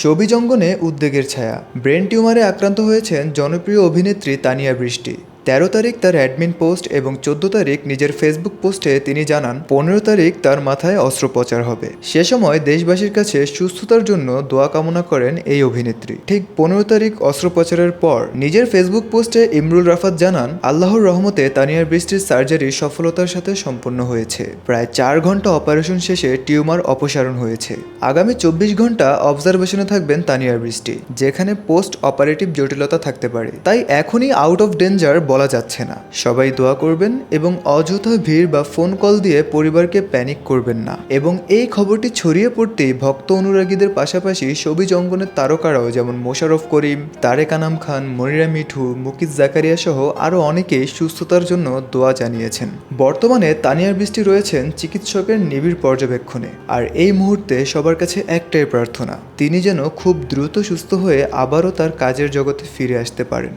Showbiz অঙ্গনে উদ্বেগের ছায়া। ব্রেন টিউমারে আক্রান্ত হয়েছেন জনপ্রিয় অভিনেত্রী তানিয়া বৃষ্টি। ১৩ তারিখ তার অ্যাডমিন পোস্ট এবং ১৪ তারিখ নিজের ফেসবুক পোস্টে তিনি জানান ১৫ তারিখ তার মাথায় অস্ত্রোপচার হবে। সে সময় দেশবাসীর কাছে সুস্থতার জন্য দোয়া কামনা করেন এই অভিনেত্রী। ঠিক ১৫ তারিখ অস্ত্রোপচারের পর নিজের ফেসবুক পোস্টে ইমরুল রাফাত জানান, আল্লাহর রহমতে তানিয়া বৃষ্টির সার্জারি সফলতার সাথে সম্পন্ন হয়েছে। প্রায় ৪ ঘন্টা অপারেশন শেষে টিউমার অপসারণ হয়েছে। আগামী ২৪ ঘন্টা অবজারভেশনে থাকবেন তানিয়া বৃষ্টি, যেখানে পোস্ট অপারেটিভ জটিলতা থাকতে পারে। তাই এখনই আউট অফ ডেঞ্জার বলা যাচ্ছে না। সবাই দোয়া করবেন এবং অযথা ভিড় বা ফোন কল দিয়ে পরিবারকে প্যানিক করবেন না। এবং এই খবরটি ছড়িয়ে পড়তেই ভক্ত অনুরাগীদের পাশাপাশি শোবিজ অঙ্গনের তারকারাও যেমন মোশাররফ করিম, তারেক আনাম খান, মনিরা মিঠু, মুকিত জাকারিয়া সহ আরও অনেকেই সুস্থতার জন্য দোয়া জানিয়েছেন। বর্তমানে তানিয়া বৃষ্টি রয়েছেন চিকিৎসকের নিবিড় পর্যবেক্ষণে। আর এই মুহূর্তে সবার কাছে একটাই প্রার্থনা, তিনি যেন খুব দ্রুত সুস্থ হয়ে আবারও তার কাজের জগতে ফিরে আসতে পারেন।